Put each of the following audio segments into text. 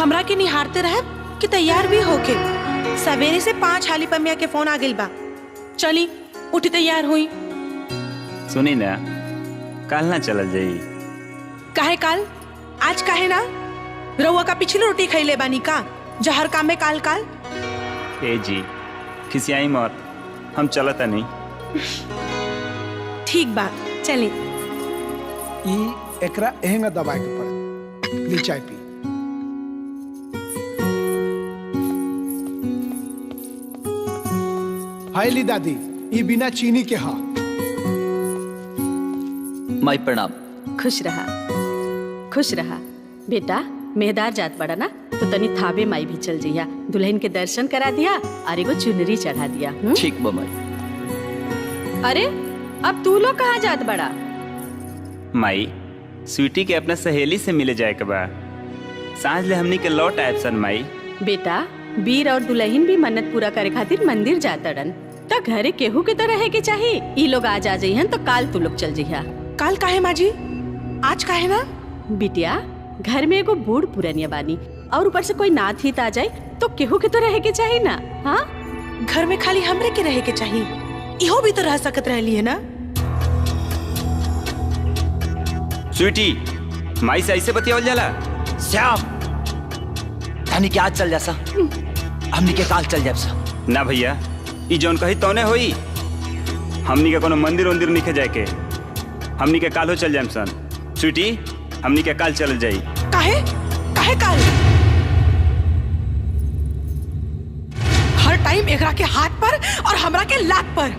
हमरा के निहारते रहे कि तैयार भी होके। सवेरे से 5 हाली पमिया के फोन आ गइल बा। चली उठी तैयार हुई। सुनी ना, काल ना चलल जाई। काहे काल? आज काहे ना? रउआ का पिछली रोटी खइले बानी का? जहर काम में काल काल। ए जी खिसियाई मत, हम चलता नहीं। ठीक बा चली। एकरा एहंगा दबाए के पड़े। ली चाय पी। हाय ली दादी, ये बिना चीनी के हा। माई प्रणाम। खुश रहा खुश रहा। बेटा मेहदार जात बड़ा ना, तो तनी थाबे माई भी चल जइया। दुल्हन के दर्शन करा दिया और एगो चुनरी चढ़ा दिया। ठीक बा माई। अरे अब तू लोग कहाँ जात बड़ा? माई स्वीटी के अपना सहेली से मिले जाए के बा। सांझ ले हमनी के लौट आए सन माई। बेटा वीर और दुल्हन भी मन्नत पूरा करे खातिर मंदिर जातड़न, त घरे केहू के तो रहे के चाहिए। ई लोग आज आ जइहन तो काल तू लोग चल जइहा। काल काहे माँ जी? आज काहे ना? बिटिया घर में एगो बूढ़ पुरनिया बानी और ऊपर से कोई नाथ हित आ जाए तो केहू के तो रहे के चाहिए ना। हाँ घर में खाली हमरे के रहे के चाहिए, इहो भी तो रह सकत रहली है ना। स्वीटी माई से ऐसे बतियावल जाला? श्याम धनी के आज चल जा सा, हमनी के काल चल जाब सा। ना भैया, ई जौन कही तौने होई। हमनी के कोनो मंदिर वंदिर निखे जाए के, हमनी के काल हो चल जाए सन। स्वीटी हमनी के काल चल जाई। काहे काहे काल? हर टाइम एकरा के हाथ पर और हमरा के लात पर।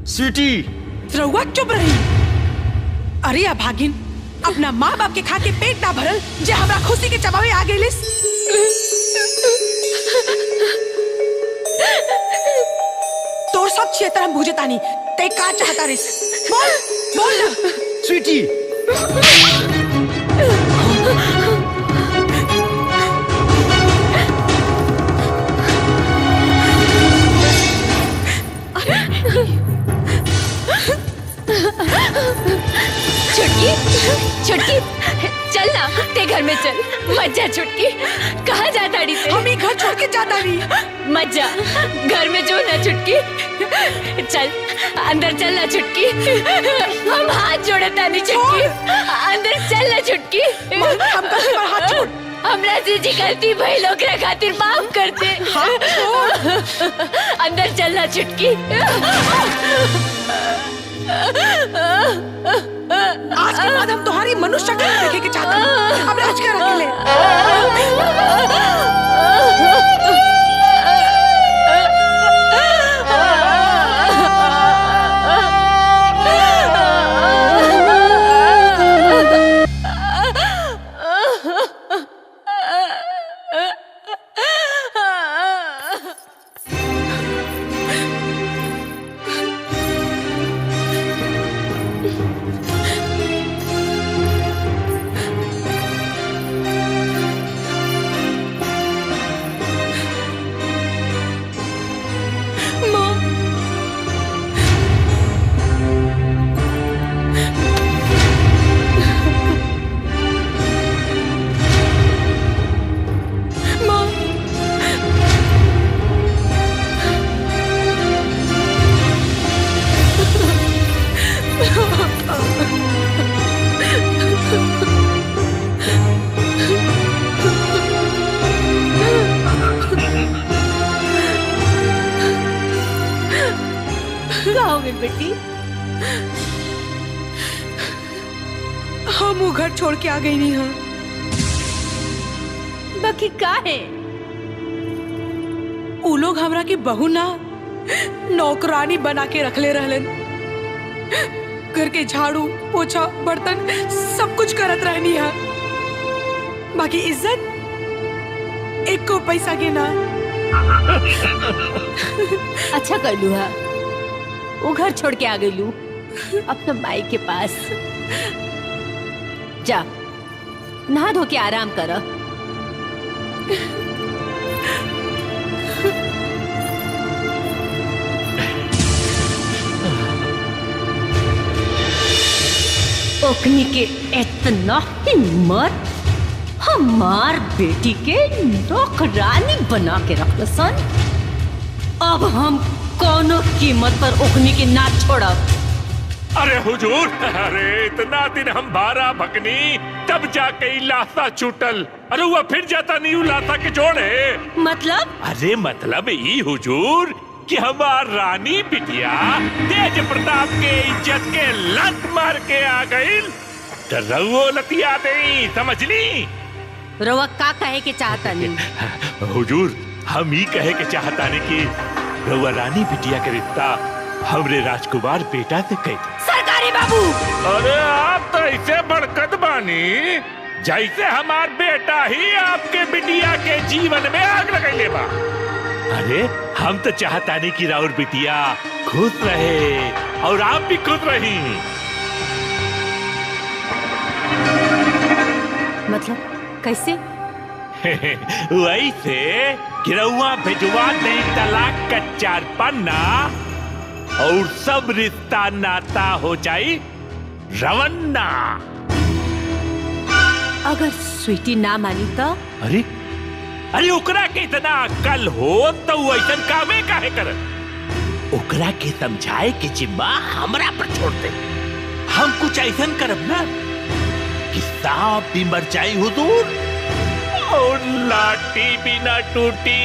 स्वीटी रउआ चुप रही। अरे अभागिन, अपना माँ बाप के खा के पेट ना भरल जे हमरा खुशी के चबावे आ गइलिस। तोर सब क्षेत्र हम बुझे तानी, ते का चाहता रिस? बोल बोल ना। स्वीटी छुटकी छुटकी चल ना, ते घर में चल। मत जा छुटकी, कहाँ जाता डी से? हम ही घर छोड़ के जाता नहीं। मत जा, घर में जो ना छुटकी। चल अंदर चल ना छुटकी, हम हाथ जोड़ता नहीं छुटकी। अंदर चल ना छुटकी। हम कैसे पर हाथ छोड़? हमरा से जी गलती भाई लोग खातिर माफ करते। हाथ छोड़। अंदर चल ना छुटकी। आज के बाद हम तुम्हारी मनुष्य शक्ल देखे के चाहते हैं। अब राज कर अकेले। बेटी हम वो घर छोड़ के आ गई नहीं। हाँ बाकी का है? उ लोग हमरा की बहू ना नौकरानी बना के रख ले रहलन। घर के झाड़ू पोछा बर्तन सब कुछ करत रहनी है, बाकी इज्जत एक को पैसा के ना। अच्छा कर लू है, वो घर छोड़ के आ गई लू अपना माई के पास। जा नहा धो के आराम कर। ओकनी के इतना हिम्मत, हमार बेटी के नौकरानी बना के रखल सन। अब हम कोनो कीमत पर ओखनी के ना छोड़ब। अरे हुजूर, अरे इतना दिन हम भारा भगनी तब जाके लाशा छूटल। अरे वो फिर जाता नहीं लाशा के जोड़े। मतलब? अरे मतलब ई हुजूर कि हमार रानी बिटिया तेज प्रताप के इज्जत के लत मार के आ गई। रउओ लतिया दे, समझ ली? रउआ का कहे के चाहता नहीं? हुजूर, हम ही कहे के चाहता नहीं कि रउआ रानी बिटिया के रिश्ता हमरे राजकुमार बेटा से कही। सरकारी बाबू! अरे आप तो ऐसे बड़कत बानी जैसे हमार बेटा ही आपके बिटिया के जीवन में आग लगैले बा। अरे हम तो चाहता नहीं कि राउर बिटिया खुश रहे और आप भी खुश रही। मतलब कैसे? वैसे कि रउआ भिजवा दे तलाक का 4 पन्ना और सब रिश्ता नाता हो जाए रवन्ना। अगर स्वीटी ना मानी तो? अरे अरे ओकरा के इतना अक्ल हो तो वो ऐसा कामे काहे कर? ओकरा के समझाए के जिम्मा हमरा पर छोड़ दे। हम कुछ ऐसा करब ना कि सांप भी मर जाए हुजूर और लाठी भी ना टूटी।